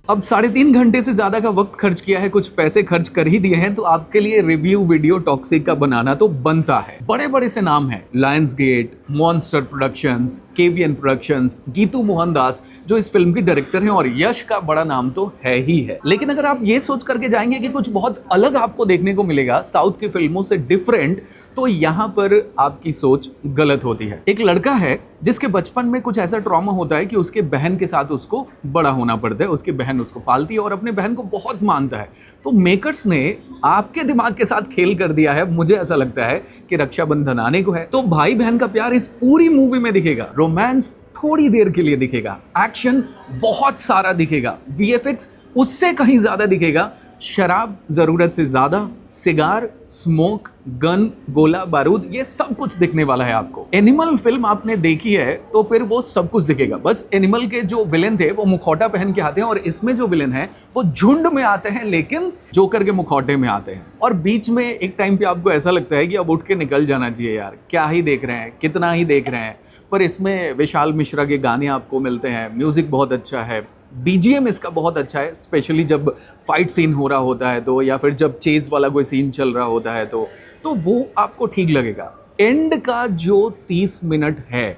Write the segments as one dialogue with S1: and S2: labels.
S1: अब 3.5 घंटे से ज़्यादा का वक्त खर्च किया है, कुछ पैसे खर्च कर ही दिए हैं, तो आपके लिए रिव्यू वीडियो टॉक्सिक का बनाना तो बनता है। बड़े बड़े से नाम हैं, Lions Gate, Monster Productions, KVN Productions, Geetu Mohandas जो इस फिल्म की डायरेक्टर हैं, और यश का बड़ा नाम तो है ही है। लेकिन अगर आप ये सोच करके जाएंगे कि कुछ बहुत अलग आपको देखने को मिलेगा, साउथ की फिल्मों से डिफरेंट, तो यहाँ पर आपकी सोच गलत होती है। एक लड़का है जिसके बचपन में कुछ ऐसा ट्रॉमा होता है कि उसके बहन के साथ उसको बड़ा होना पड़ता है, उसकी बहन उसको पालती है और अपने बहन को बहुत मानता है। तो मेकर्स ने आपके दिमाग के साथ खेल कर दिया है। मुझे ऐसा लगता है कि रक्षाबंधन आने को है, तो भाई बहन का प्यार इस पूरी मूवी में दिखेगा, रोमांस थोड़ी देर के लिए दिखेगा, एक्शन बहुत सारा दिखेगा, वीएफएक्स उससे कहीं ज्यादा दिखेगा, शराब जरूरत से ज्यादा, सिगार, स्मोक, गन, गोला बारूद, ये सब कुछ दिखने वाला है आपको। एनिमल फिल्म आपने देखी है तो फिर वो सब कुछ दिखेगा। बस एनिमल के जो विलेन थे वो मुखौटा पहन के आते हैं, और इसमें जो विलेन है वो झुंड में आते हैं, लेकिन जोकर के मुखौटे में आते हैं। और बीच में एक टाइम पे आपको ऐसा लगता है कि अब उठ के निकल जाना चाहिए यार, क्या ही देख रहे हैं, कितना ही देख रहे हैं। पर इसमें विशाल मिश्रा के गाने आपको मिलते हैं, म्यूजिक बहुत अच्छा है, बीजीएम इसका बहुत अच्छा है, स्पेशली जब फाइट सीन हो रहा होता है तो, या फिर जब चेज वाला कोई सीन चल रहा होता है तो वो आपको ठीक लगेगा। एंड का जो 30 मिनट है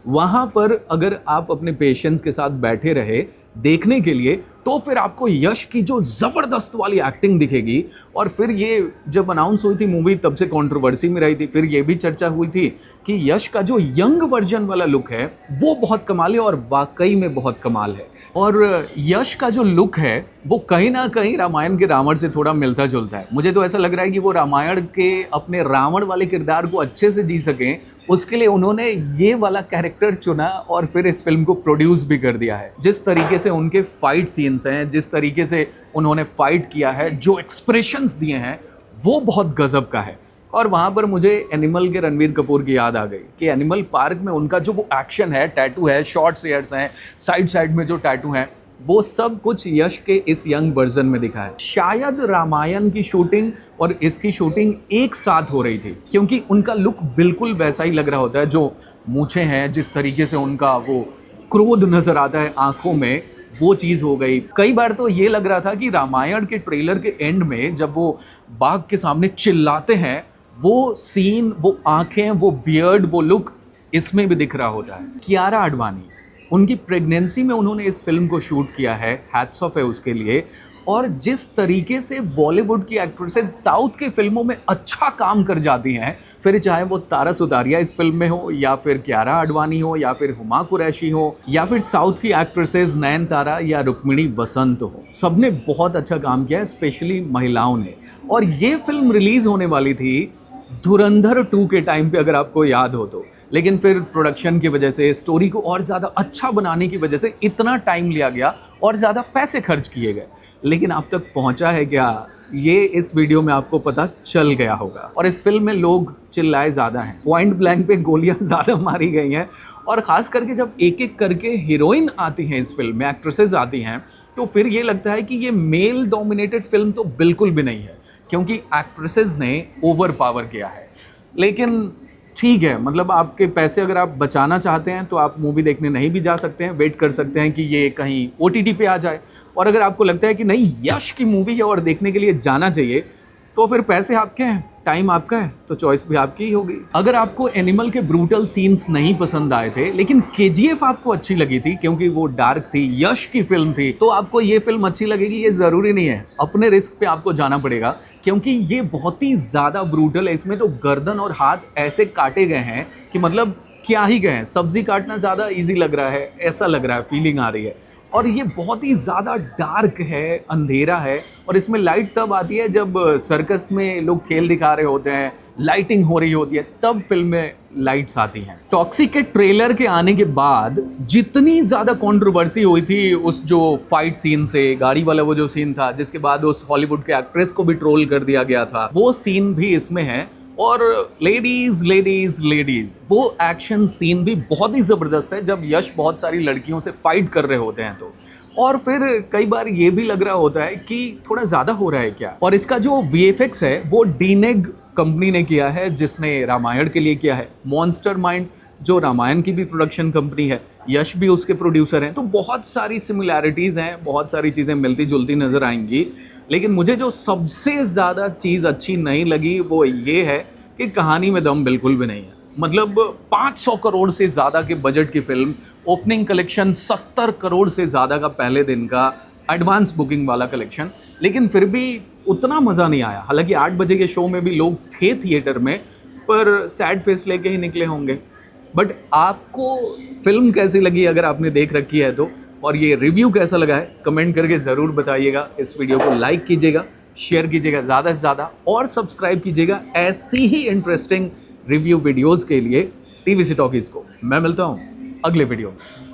S1: वहाँ पर अगर आप अपने पेशेंस के साथ बैठे रहे देखने के लिए, तो फिर आपको यश की जो ज़बरदस्त वाली एक्टिंग दिखेगी। और फिर ये जब अनाउंस हुई थी मूवी तब से कंट्रोवर्सी में रही थी, फिर ये भी चर्चा हुई थी कि यश का जो यंग वर्जन वाला लुक है वो बहुत कमाल है, और वाकई में बहुत कमाल है। और यश का जो लुक है वो कहीं ना कहीं रामायण के रावण से थोड़ा मिलता जुलता है। मुझे तो ऐसा लग रहा है कि वो रामायण के अपने रावण वाले किरदार को अच्छे से जी सकें, उसके लिए उन्होंने ये वाला कैरेक्टर चुना और फिर इस फिल्म को प्रोड्यूस भी कर दिया है। जिस तरीके से उनके फाइट सीन्स हैं, जिस तरीके से उन्होंने फाइट किया है, जो एक्सप्रेशंस दिए हैं, वो बहुत गजब का है। और वहाँ पर मुझे एनिमल के रणवीर कपूर की याद आ गई कि एनिमल पार्क में उनका जो वो एक्शन है, टैटू है, शॉर्ट हेयर्स हैं, साइड में जो टैटू हैं, वो सब कुछ यश के इस यंग वर्जन में दिखा है। शायद रामायण की शूटिंग और इसकी शूटिंग एक साथ हो रही थी, क्योंकि उनका लुक बिल्कुल वैसा ही लग रहा होता है। जो मूछें हैं, जिस तरीके से उनका वो क्रोध नजर आता है आंखों में, वो चीज़ हो गई। कई बार तो ये लग रहा था कि रामायण के ट्रेलर के एंड में जब वो बाघ के सामने चिल्लाते हैं, वो सीन, वो आंखें, वो बियर्ड, वो लुक इसमें भी दिख रहा होता है। कियारा आडवाणी, उनकी प्रेगनेंसी में उन्होंने इस फिल्म को शूट किया है, हैट्स ऑफ है उसके लिए। और जिस तरीके से बॉलीवुड की एक्ट्रेसेस साउथ की फिल्मों में अच्छा काम कर जाती हैं, फिर चाहे वो तारा सुतारिया इस फिल्म में हो, या फिर कियारा आडवाणी हो, या फिर हुमा कुरैशी हो, या फिर साउथ की एक्ट्रेसेस नयनतारा या रुक्मिणी वसंत हो, सबने बहुत अच्छा काम किया है, स्पेशली महिलाओं ने। और ये फिल्म रिलीज होने वाली थी धुरंधर 2 के टाइम पे, अगर आपको याद हो तो, लेकिन फिर प्रोडक्शन की वजह से, स्टोरी को और ज़्यादा अच्छा बनाने की वजह से इतना टाइम लिया गया और ज़्यादा पैसे खर्च किए गए। लेकिन अब तक पहुंचा है क्या, ये इस वीडियो में आपको पता चल गया होगा। और इस फिल्म में लोग चिल्लाए ज़्यादा हैं, पॉइंट ब्लैंक पे गोलियां ज़्यादा मारी गई हैं। और ख़ास करके जब एक एक करके हीरोइन आती हैं इस फिल्म में, एक्ट्रेसेस आती हैं, तो फिर ये लगता है कि ये मेल डोमिनेटेड फिल्म तो बिल्कुल भी नहीं है, क्योंकि एक्ट्रेसेस ने ओवर पावर किया है। लेकिन ठीक है, मतलब आपके पैसे अगर आप बचाना चाहते हैं तो आप मूवी देखने नहीं भी जा सकते हैं, वेट कर सकते हैं कि ये कहीं OTT पे आ जाए। और अगर आपको लगता है कि नहीं, यश की मूवी है और देखने के लिए जाना चाहिए, तो फिर पैसे आपके हैं, टाइम आपका है, तो चॉइस भी आपकी ही होगी। अगर आपको एनिमल के ब्रूटल सीन्स नहीं पसंद आए थे, लेकिन KGF आपको अच्छी लगी थी क्योंकि वो डार्क थी, यश की फिल्म थी, तो आपको ये फिल्म अच्छी लगेगी, ये ज़रूरी नहीं है। अपने रिस्क पे आपको जाना पड़ेगा, क्योंकि ये बहुत ही ज़्यादा ब्रूटल है। इसमें तो गर्दन और हाथ ऐसे काटे गए हैं कि मतलब क्या ही गए, सब्जी काटना ज़्यादा ईजी लग रहा है, ऐसा लग रहा है, फीलिंग आ रही है। और ये बहुत ही ज़्यादा डार्क है, अंधेरा है, और इसमें लाइट तब आती है जब सर्कस में लोग खेल दिखा रहे होते हैं, लाइटिंग हो रही होती है, तब फिल्म में लाइट्स आती हैं। टॉक्सिक के ट्रेलर के आने के बाद जितनी ज़्यादा कंट्रोवर्सी हुई थी उस जो फाइट सीन से, गाड़ी वाला वो जो सीन था, जिसके बाद उस हॉलीवुड के एक्ट्रेस को भी ट्रोल कर दिया गया था, वो सीन भी इसमें है। और लेडीज वो एक्शन सीन भी बहुत ही ज़बरदस्त है, जब यश बहुत सारी लड़कियों से फाइट कर रहे होते हैं तो। और फिर कई बार ये भी लग रहा होता है कि थोड़ा ज़्यादा हो रहा है क्या। और इसका जो VFX है वो डीनेग कंपनी ने किया है, जिसने रामायण के लिए किया है। मॉन्स्टर माइंड जो रामायण की भी प्रोडक्शन कंपनी है, यश भी उसके प्रोड्यूसर हैं, तो बहुत सारी सिमिलैरिटीज़ हैं, बहुत सारी चीज़ें मिलती जुलती नज़र आएंगी। लेकिन मुझे जो सबसे ज़्यादा चीज़ अच्छी नहीं लगी वो ये है कि कहानी में दम बिल्कुल भी नहीं है। मतलब 500 करोड़ से ज़्यादा के बजट की फिल्म, ओपनिंग कलेक्शन 70 करोड़ से ज़्यादा का पहले दिन का एडवांस बुकिंग वाला कलेक्शन, लेकिन फिर भी उतना मज़ा नहीं आया। हालांकि 8 बजे के शो में भी लोग थे थिएटर में, पर सैड फेस लेके ही निकले होंगे। बट आपको फिल्म कैसी लगी अगर आपने देख रखी है तो, और ये रिव्यू कैसा लगा है कमेंट करके ज़रूर बताइएगा। इस वीडियो को लाइक कीजिएगा, शेयर कीजिएगा ज़्यादा से ज़्यादा, और सब्सक्राइब कीजिएगा ऐसी ही इंटरेस्टिंग रिव्यू वीडियोज़ के लिए TVC टॉकीज़ को। मैं मिलता हूँ अगले वीडियो में।